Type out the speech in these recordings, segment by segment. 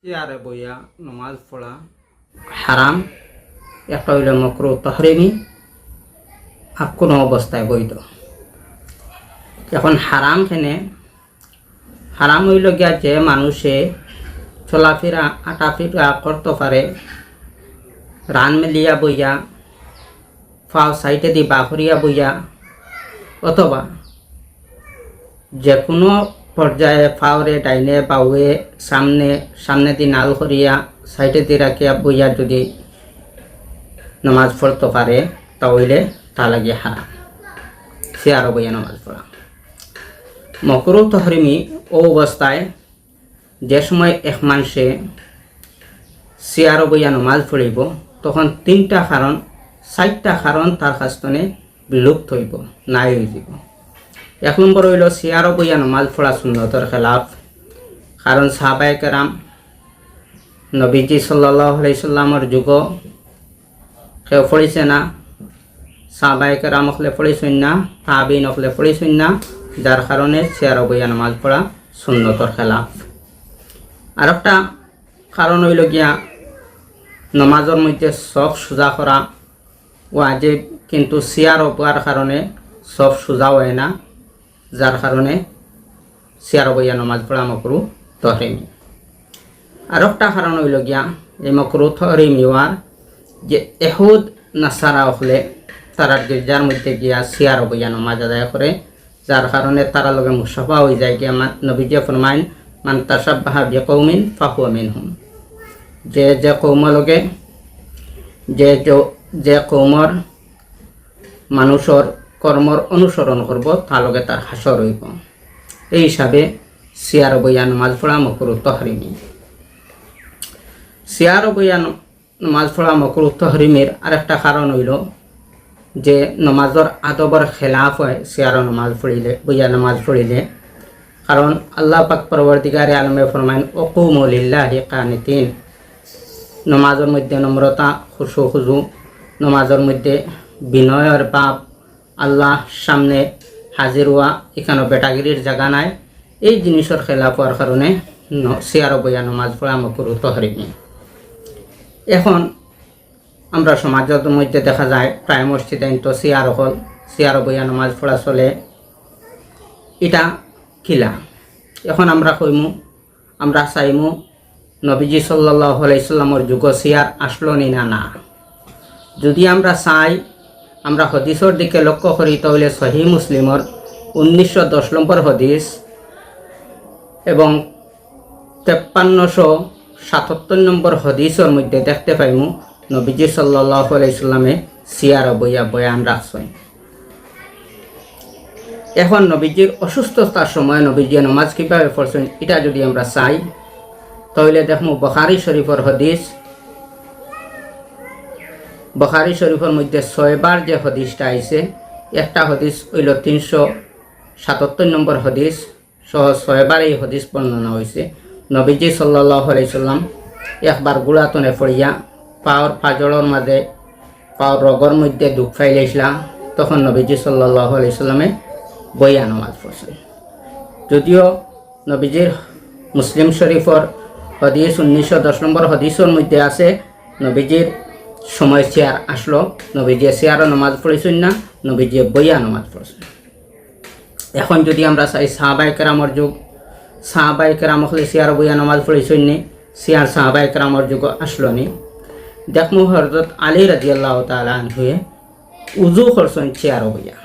চেয়ারে বইয়া নমাজ পড়া হারাম, একটা হইল মকরু তহরিমি, আর কোনো অবস্থায় বৈধ। এখন হারাম খেনে হারাম হইল গিয়া যে মানুষে চলাফেরা আটাফেরা করতে পারে রান মেলিয়া বইয়া, ফাও সাইটে দি বাহরিয়া বইয়া, অথবা যে কোনো পর্যায়ে ফাওরে ডাইনে বাউয়ে সামনে দি নাল করিয়া সাইটে দি রাখিয়া বইয়া যদি নামাজ পড়তে পারে তাহলে তা লাগে হারাম, সে আরো বইয়া নামাজ পড়া। মকরু তহরিমি ও অবস্থায় যে সময় এক মানুষে সিয়ারো বইয়া নমাজ পড়িব তখন 3টা কারণ 4টা কারণ তার কাছনে বিলুপ্ত হইব, নাই হয়ে যাব। 1 নম্বর হইল সিয়ারো বইয়া নমাজ পড়া সুন্নতর খেলাফ, কারণ সাহাবায়ে কেরাম নবীজি সাল্লাল্লাহু আলাইহি সাল্লামের যুগ কেউ পড়িছে না, সাহাবায়ে কেরাম হলে পড়িছেন না, তাবিঈন হলে পড়িছেন না, যার কারণে সিয়ারো বইয়া নমাজ পড়া সুন্নতর খেলাফ। আর একটা কারণ হইল গিয়া নমাজের মধ্যে সব সোজা করা ওয়াজিব, কিন্তু সিয়ারো পড়ার কারণে সব সোজা হয় না, যার কারণে সিয়ারো বইয়া নমাজ পড়া মকরু তহরিমি। আর একটা কারণ হইল গিয়া এই মকরু তহরিমি হওয়ার যে এহুদ নাসারা হলে তারা গির্জার মধ্যে গিয়া সিয়ারো বইয়া নমাজ আদায় করে, যার কারণে তারা লগে মুসাফা হয়ে যায় গিয়া নবীজি ফরমাইন মান তাশাব্বাহা বিকৌমিন ফাহুয়া মিনহুম, যে কৌমের লগে যে কৌমর মানুষের কর্মর অনুসরণ করব তার লগে তার হাসর হইব। এই হিসাবে সিয়ারো বইয়া নমাজ পড়া মকরু তহরিমি। সিয়ারো বইয়া নমাজ পড়া মকরু তহরিমের আরেকটা কারণ হইল যে নমাজের আদবর খেলাফ হয় সিয়ারো নমাজ পড়িলে বইয়া নমাজ পড়িলে, কারণ আল্লাহ পাক পরবর্তীকারে আলমে ফরমাইন ওকুমু লিল্লাহি কানিতিন, নমাজের মধ্যে নম্রতা খুশু, নমাজের মধ্যে বিনয়ের ভাব, আল্লাহ সামনে হাজির হওয়া, এখানে বেটাগিরির জায়গা নাই। এই জিনিসের খেলাফ হওয়ার কারণে সিয়ারো বইয়া নমাজ পড়া মকরু তহরিমি। এখন আমরা সমাজের মধ্যে দেখা যায় প্রায় মসজিদে তো সিয়ারো বইয়া নমাজ পড়া চলে, এটা খিলা। এখন আমরা কইমু আমরা চাইমু নবীজি সাল্লাল্লাহু আলাইহি সাল্লামের যুগ সিয়ার আসলো নি না। যদি আমরা চাই, আমরা হদিসের দিকে লক্ষ্য করি তাহলে সহিহ মুসলিমর 1910 নম্বর হদিস এবং 5377 নম্বর হদিসের মধ্যে দেখতে পাইমু নবীজি সাল্লাল্লাহু আলাইহি সাল্লামে সিয়ারো বইয়া বয়ান রাখছেন। এখন নবীজির অসুস্থতার সময় নবীজি নামাজ কীভাবে পড়ছেন এটা যদি আমরা চাই তাহলে দেখমু বুখারী শরীফের হদিস। বুখারী শরীফের মধ্যে 6 বার যে হদিসটা আইছে, একটা হদিস হইল 377 নম্বর হদিস সহ 6 বার এই হদিস বর্ণনা হয়েছে। নবীজি সাল্লাল্লাহু আলাইহি সাল্লাম একবার গুড়াতনে পড়িয়া পাওয়ার পাজড়ের মাঝে পাওয়ার রগর মধ্যে দুঃখ ফাইলাইছিলাম, তখন নবীজি সাল্লাল্লাহু আলাইহি সাল্লামে বইয়া নামাজ পড়ছেন। যদিও নবীজির মুসলিম শরীফর হদিস 1910 নম্বর হদিসের মধ্যে আছে নবীজির সময় সিয়ার আসলো, নবীজি সিয়ারও নামাজ পড়েছেন না, নবীজি বইয়া নামাজ পড়ছেন। এখন যদি আমরা চাই সাহাবায়ে কেরামের যুগ, সাহাবায়ে কেরাম হলে সিয়ার বইয়া নামাজ পড়েছেন নি, সিয়ার সাহাবায়ে কেরামের যুগ আসলো নি। দেখমু হযরত আলী রাদিয়াল্লাহু তাআলা আনহুয়ে উযু করছেন সিয়ারো বইয়া।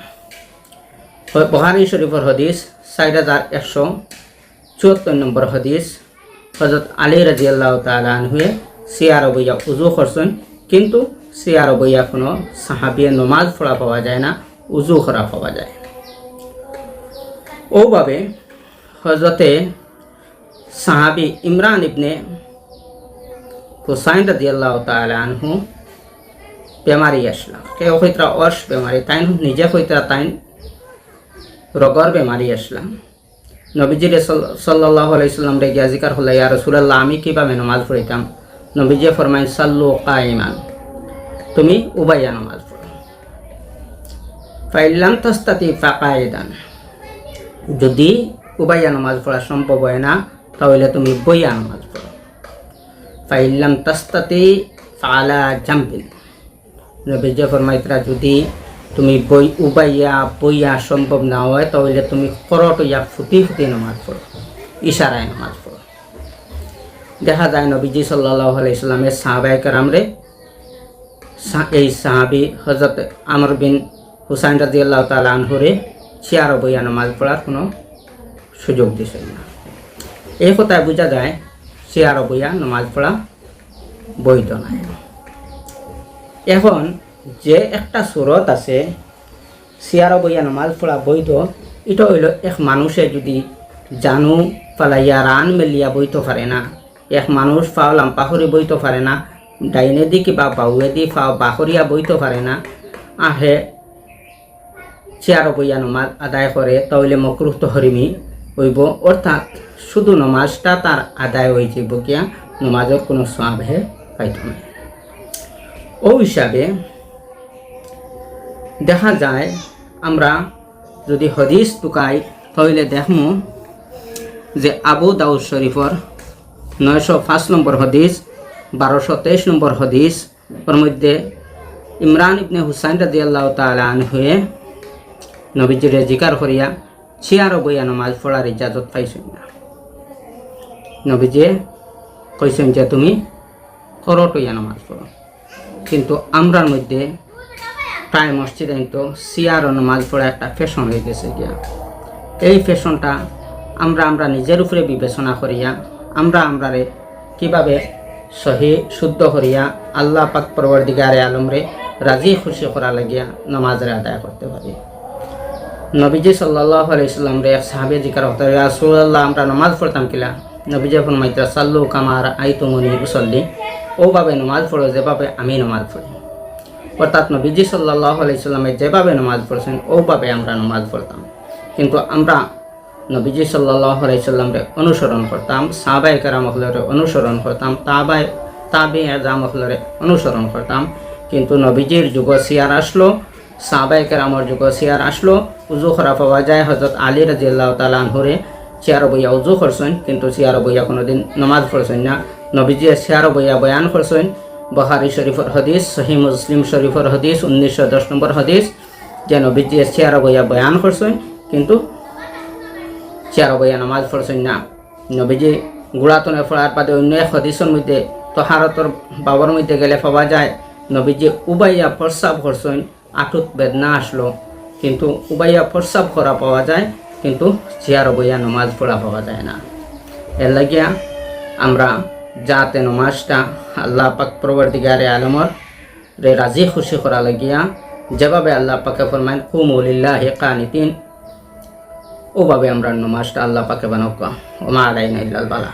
বুখারী শরীফের হদিস 4174 নম্বর হদিস, হযরত আলী রাদিয়াল্লাহু তাআলা আনহুয়ে সিয়ারো বইয়া উযু করছেন, কিন্তু সিয়ারো বইয়া কোনো সাহাবীয়ে নমাজ পড়া পাওয়া যায় না, উযু করা পাওয়া যায়। ওভাবে হযরতে সাহাবী ইমরান ইবনে হুসাইন রাদিয়াল্লাহু তাআলা আনহু বেমারি আসলা, কেউ হইতরা অর্শ বেমারি, তাই নিজে হইতরা তাই রগর বেমারি আসলাম। নবীজি সাল্লাল্লাহু আলাইহি সাল্লাম রে গিয়া জিকার হলো, ইয়া রাসূলুল্লাহ আমি কিভাবে নামাজ পড়িতাম? নবীজি ফরমাইন সাল্লু কাইমান, তুমি উবাইয়া নামাজ পড়ো। ফাইলাম তাস্তাতি ফাকাইদান, যদি উবাইয়া নামাজ পড়া সম্ভব হয় না তাহলে তুমি বইয়া নামাজ পড়ো। ফাইল্লাম তাস্তাতি ফালা জাম্বিন। নবীজি ফরমাইতরা যদি তুমি বইয়া সম্ভব না হয় তাহলে তুমি করটইয়া ফুটি ফুটি নামাজ পড়ো, ইশারায় নামাজ পড়ো। দেখা যায় নবীজি সাল্লাল্লাহু আলাইহি সাল্লামের সাহাবায়ে কেরামরে এই সাহাবী হযরত আমর বিন হুসাইন রাদিয়াল্লাহু তাআলা আনহুরে চেয়ারে বইয়া নামাজ পড়ার কোনো সুযোগ দিছেন না। এই কথায় বোঝা যায় চেয়ারে বইয়া নামাজ পড়া বৈধ নয়। এখন যে একটা সুরত আছে চেয়ারে বইয়া নামাজ পড়া বৈধ, এটা হইল এক মানুষে যদি জানু ফালাইয়া রান মেলিয়া বইতে পারে না, এক মানুষ ফাও লাম্পাহরি বইতে পারে না, ডাইনে দি কিবা বাউয়ে দি ফাও বাহরিয়া বইতে পারে না, আহে চেয়ারে বইয়া নামাজ আদায় করে তাহলে মকরুহ তহরিমি হইব, অর্থাৎ শুধু নামাজটা তার আদায় হয়ে যাইব, কিয়া নামাজের কোনো সওয়াব হে পাইত না। ও হিসাবে দেখা যায় আমরা যদি হদিস টুকাই তাহলে দেখমু যে আবু দাউদ শরীফর 905 নম্বর হদিস, 1223 নম্বর হদিস ওর মধ্যে ইমরান ইবনে হুসাইন রাদিয়াল্লাহু তাআলা আনহুয়ে নবীজিরে জিকার করিয়া চেয়ারে বইয়া নামাজ পড়ার ইজাজত পাইছেন না। নবীজি কইছেন যে তুমি করটইয়া নামাজ পড়ো, কিন্তু আমরার মধ্যে প্রায় মসজিদে কিন্তু চেয়ারে নামাজ পড়া একটা ফ্যাশন হয়ে গেছে গিয়া। এই ফ্যাশনটা আমরা নিজের উপরে বিবেচনা করিয়া আমরারে কিভাবে সহি শুদ্ধ করিয়া আল্লাহ পাক পরবর্তীকারে আলমরে রাজি খুশি করা লাগিয়া নামাজের আদায় করতে পারি। নবীজি সাল্লাল্লাহু আলাইহি সাল্লাম রে এক সাহাবী জিকার হতে, ইয়া রাসূলুল্লাহ আমরা নামাজ পড়তাম কিলা? নবীজি ফরমাইতা সাল্লু কামা রাআইতুমুনি উসাল্লি, ওভাবে নামাজ পড়ো যেভাবে আমি নামাজ পড়ি। অর্থাৎ নবীজি সাল্লাল্লাহু আলাইহি সাল্লামে যেভাবে নামাজ পড়ছেন ওভাবে আমরা নামাজ পড়তাম, কিন্তু আমরা নবীজি সাল্লাল্লাহু আলাইহি সাল্লামরে অনুসরণ করতাম, সাহাবায়ে কেরাম হলরে অনুসরণ করতাম, তাবিঈ আযম হলরে অনুসরণ করতাম। কিন্তু নবীজির যুগ সিয়ার আসলো, সাহাবায়ে কেরামের যুগ সিয়ার আসলো, উজু করা পাওয়া যায় হযরত আলী রাদিয়াল্লাহু তাআলা আনহুরে চেয়ারে বইয়া উজু করছেন, কিন্তু চেয়ারে বইয়া কোনোদিন নামাজ পড়ছেন না। নবীজি চেয়ারে বইয়া বয়ান করছেন, বুখারী শরীফের হাদিস, সহিহ মুসলিম শরীফের হাদিস 1910 নম্বর হাদিস, যে নবীজি চেয়ারে বইয়া বয়ান করছেন কিন্তু চেয়ারে বইয়া নামাজ পড়ছেন না। নবীজি গুড়াতনে পড়ার বাদে অন্য এক হাদিসের মধ্যে তহারতর বাবার মধ্যে গেলে পাওয়া যায় নবীজি উবাইয়া প্রস্রাব করছেন, আঁটুত বেদনা আসলো, কিন্তু উবাইয়া প্রস্রাব করা পাওয়া যায়, কিন্তু চেয়ারে বইয়া নামাজ পড়া পাওয়া যায় না। এর লাগিয়া আমরা যাতে নামাজটা আল্লাহ পাক পরবর্তীকারে আলমর রে রাজি খুশি করা লাগিয়া যেভাবে আল্লাহ পাকে ফরমায়েন কুমু লিল্লাহি কানিতিন, ওভাবে আমরা নামাজটা আল্লাহ পাকে বানাও। ওমা আলাইনা ইল্লাল বালা।